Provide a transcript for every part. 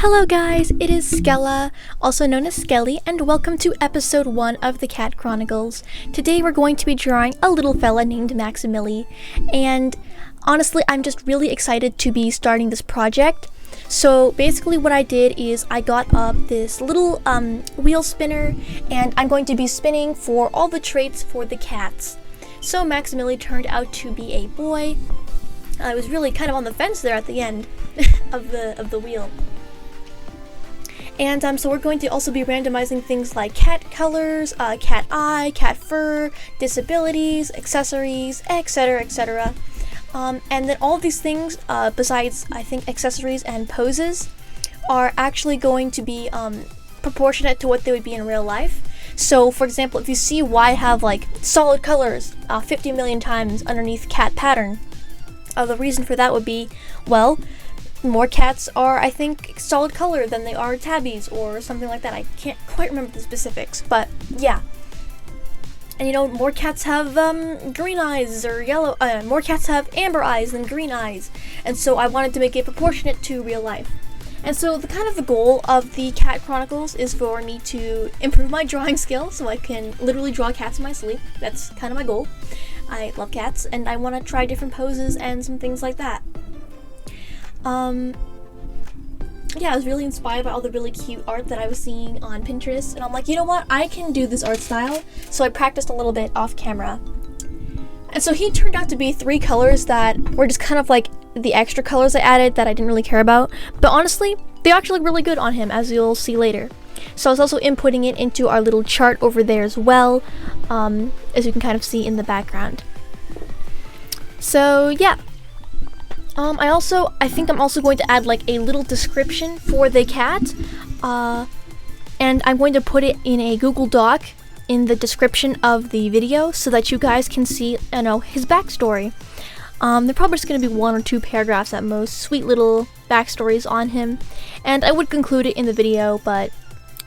Hello guys, it is Skella, also known as Skelly, and welcome to episode 1 of the Cat Chronicles. Today we're going to be drawing a little fella named Maximilli, and honestly I'm just really excited to be starting this project. So basically what I did is I got up this little wheel spinner, and I'm going to be spinning for all the traits for the cats. So Maximilli turned out to be a boy. I was really kind of on the fence there at the end of the wheel. And so we're going to also be randomizing things like cat colors, cat eye, cat fur, disabilities, accessories, etc, etc. And then all of these things, besides I think accessories and poses, are actually going to be proportionate to what they would be in real life. So for example, if you see why I have like solid colors 50 million times underneath cat pattern, the reason for that would be, well, more cats are, I think, solid color than they are tabbies or something like that. I can't quite remember the specifics, but yeah. And you know, more cats have green eyes or yellow, more cats have amber eyes than green eyes. And so I wanted to make it proportionate to real life. And so the goal of the Cat Chronicles is for me to improve my drawing skill so I can literally draw cats in my sleep. That's kind of my goal. I love cats and I want to try different poses and some things like that. Yeah, I was really inspired by all the really cute art that I was seeing on Pinterest, and I'm like, you know what, I can do this art style, so I practiced a little bit off camera. And so he turned out to be 3 colors that were just kind of like the extra colors I added that I didn't really care about, but honestly, they actually look really good on him, as you'll see later. So I was also inputting it into our little chart over there as well, as you can kind of see in the background. So yeah. I think I'm also going to add like a little description for the cat, and I'm going to put it in a Google Doc in the description of the video so that you guys can see, you know, his backstory. They're probably just going to be 1 or 2 paragraphs at most, sweet little backstories on him, and I would conclude it in the video, but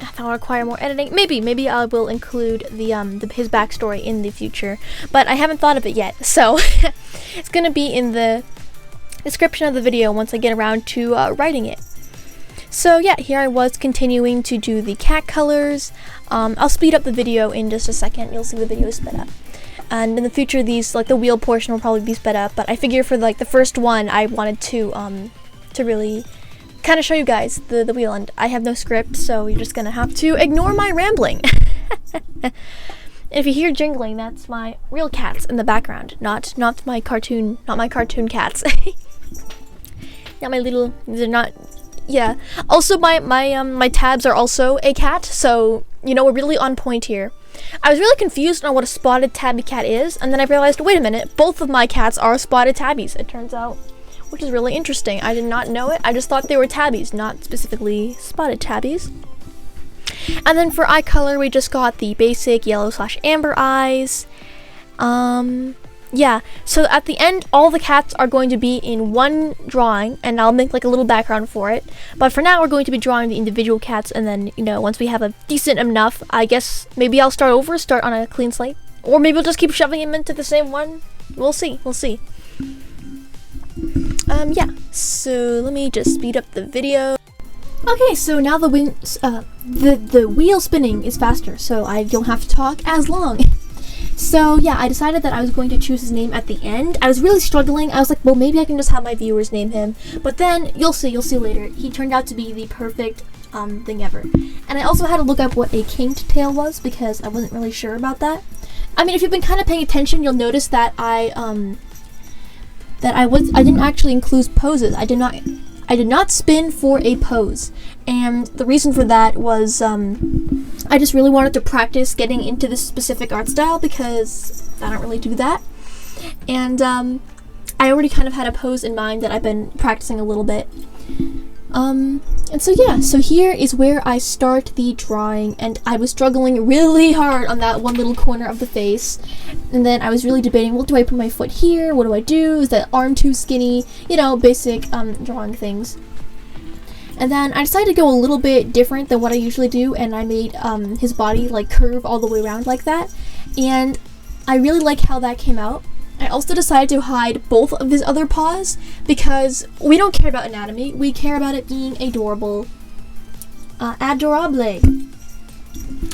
if I require more editing, maybe I will include his backstory in the future, but I haven't thought of it yet, so it's going to be in the description of the video once I get around to writing it. So yeah, here I was continuing to do the cat colors. I'll speed up the video in just a second. You'll see the video sped up. And in the future, these, like the wheel portion, will probably be sped up. But I figure for like the first one, I wanted to really kind of show you guys the wheel. And I have no script, so you're just gonna have to ignore my rambling. If you hear jingling, that's my real cats in the background, not my cartoon cats. Not my little, they're not, yeah. Also, my tabs are also a cat, so, you know, we're really on point here. I was really confused on what a spotted tabby cat is, and then I realized, wait a minute, both of my cats are spotted tabbies, it turns out, which is really interesting. I did not know it, I just thought they were tabbies, not specifically spotted tabbies. And then for eye color, we just got the basic yellow/amber eyes. Yeah, so at the end, all the cats are going to be in one drawing, and I'll make like a little background for it. But for now, we're going to be drawing the individual cats, and then, you know, once we have a decent enough, I guess maybe I'll start on a clean slate. Or maybe we'll just keep shoving them into the same one. We'll see. Yeah, so let me just speed up the video. Okay, so now the wheel spinning is faster, so I don't have to talk as long. So yeah, I decided that I was going to choose his name at the end. I was really struggling. I was like, well, maybe I can just have my viewers name him. But then, you'll see later, he turned out to be the perfect thing ever. And I also had to look up what a kinked tail was, because I wasn't really sure about that. I mean, if you've been kind of paying attention, you'll notice that I didn't actually include poses. I did not spin for a pose, and the reason for that was I just really wanted to practice getting into this specific art style because I don't really do that, and I already kind of had a pose in mind that I've been practicing a little bit. And so yeah, so here is where I start the drawing, and I was struggling really hard on that one little corner of the face, and then I was really debating, well, do I put my foot here? What do I do? Is that arm too skinny? You know, basic drawing things. And then I decided to go a little bit different than what I usually do, and I made his body like curve all the way around like that, and I really like how that came out. I also decided to hide both of his other paws because we don't care about anatomy, we care about it being adorable adorable.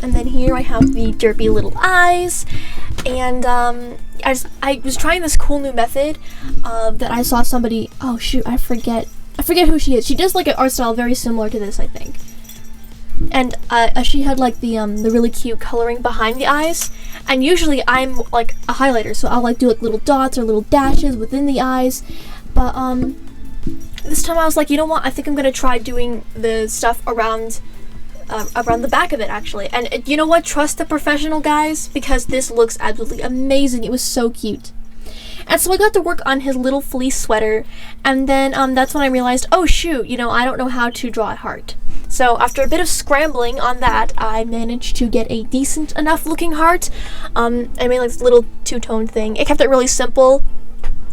And then here I have the derpy little eyes, and I was trying this cool new method that I saw somebody. Oh shoot, I forget who she is. She does like an art style very similar to this, I think. And she had like the really cute coloring behind the eyes. And usually I'm like a highlighter, so I'll like do like little dots or little dashes within the eyes. But this time I was like, you know what? I think I'm gonna try doing the stuff around the back of it, actually. And you know what? Trust the professional, guys, because this looks absolutely amazing. It was so cute. And so I got to work on his little fleece sweater, and then that's when I realized, oh shoot, you know, I don't know how to draw a heart. So after a bit of scrambling on that, I managed to get a decent enough looking heart. I made like this little two-tone thing. It kept it really simple.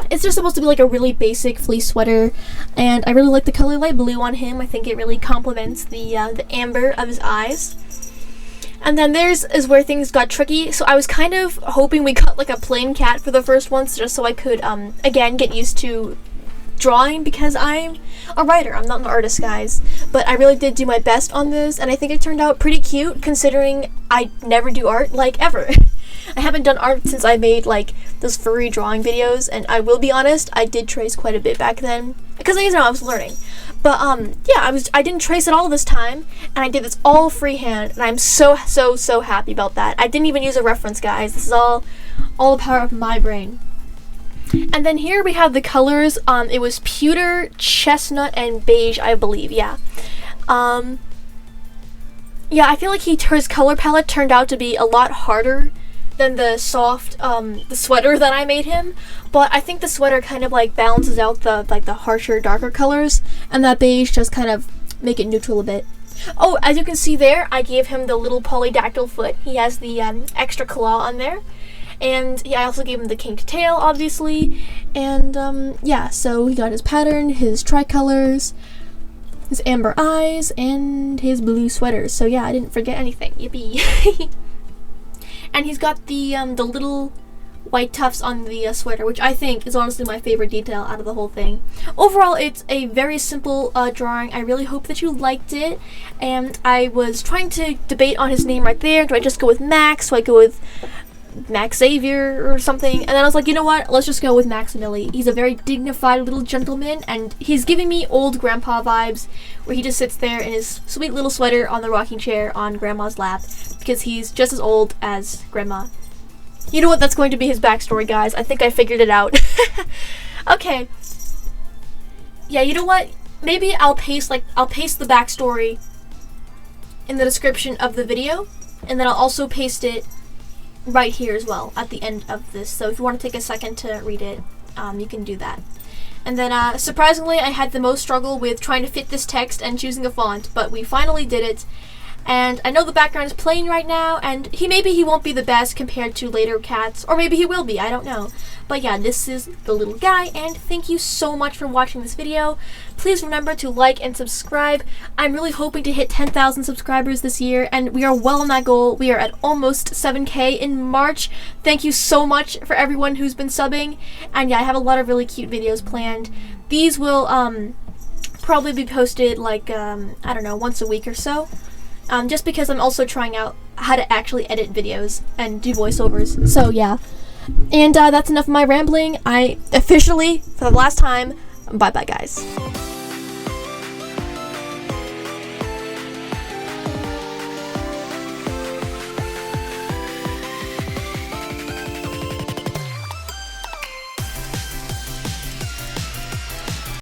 It's just supposed to be like a really basic fleece sweater, and I really like the color light blue on him. I think it really complements the amber of his eyes. And then there's is where things got tricky. So I was kind of hoping we cut like a plain cat for the first one, just so I could again get used to drawing, because I'm a writer. I'm not an artist, guys. But I really did do my best on this, and I think it turned out pretty cute considering I never do art, like, ever. I haven't done art since I made like those furry drawing videos, and I will be honest, I did trace quite a bit back then because I was learning. But yeah, I didn't trace at all this time, and I did this all freehand, and I'm so happy about that. I didn't even use a reference, guys. This is all the power of my brain. And then here we have the colors. It was pewter, chestnut, and beige, I believe. Yeah. Yeah, I feel like his color palette turned out to be a lot harder than the soft the sweater that I made him, but I think the sweater kind of like balances out the harsher, darker colors, and that beige just kind of make it neutral a bit. Oh, as you can see there, I gave him the little polydactyl foot. He has the extra claw on there, and yeah, I also gave him the kinked tail, obviously, and yeah, so he got his pattern, his tricolors, his amber eyes, and his blue sweater. So yeah, I didn't forget anything. Yippee! And he's got the little white tufts on the sweater, which I think is honestly my favorite detail out of the whole thing. Overall, it's a very simple drawing. I really hope that you liked it. And I was trying to debate on his name right there. Do I just go with Max? Do I go with Max Xavier or something? And then I was like, you know what? Let's just go with Maximilli. He's a very dignified little gentleman, and he's giving me old grandpa vibes, where he just sits there in his sweet little sweater on the rocking chair on grandma's lap, because he's just as old as grandma. You know what? That's going to be his backstory, guys. I think I figured it out. Okay. Yeah, you know what? Maybe I'll paste the backstory in the description of the video, and then I'll also paste it right here as well at the end of this. So if you want to take a second to read it, you can do that. And then surprisingly, I had the most struggle with trying to fit this text and choosing a font, but we finally did it. And I know the background is plain right now, and maybe he won't be the best compared to later cats, or maybe he will be, I don't know. But yeah, this is the little guy, and thank you so much for watching this video. Please remember to like and subscribe. I'm really hoping to hit 10,000 subscribers this year, and we are well on that goal. We are at almost 7K in March. Thank you so much for everyone who's been subbing. And yeah, I have a lot of really cute videos planned. These will probably be posted like, I don't know, once a week or so. Just because I'm also trying out how to actually edit videos and do voiceovers. So yeah. And that's enough of my rambling. I officially, for the last time, bye-bye, guys.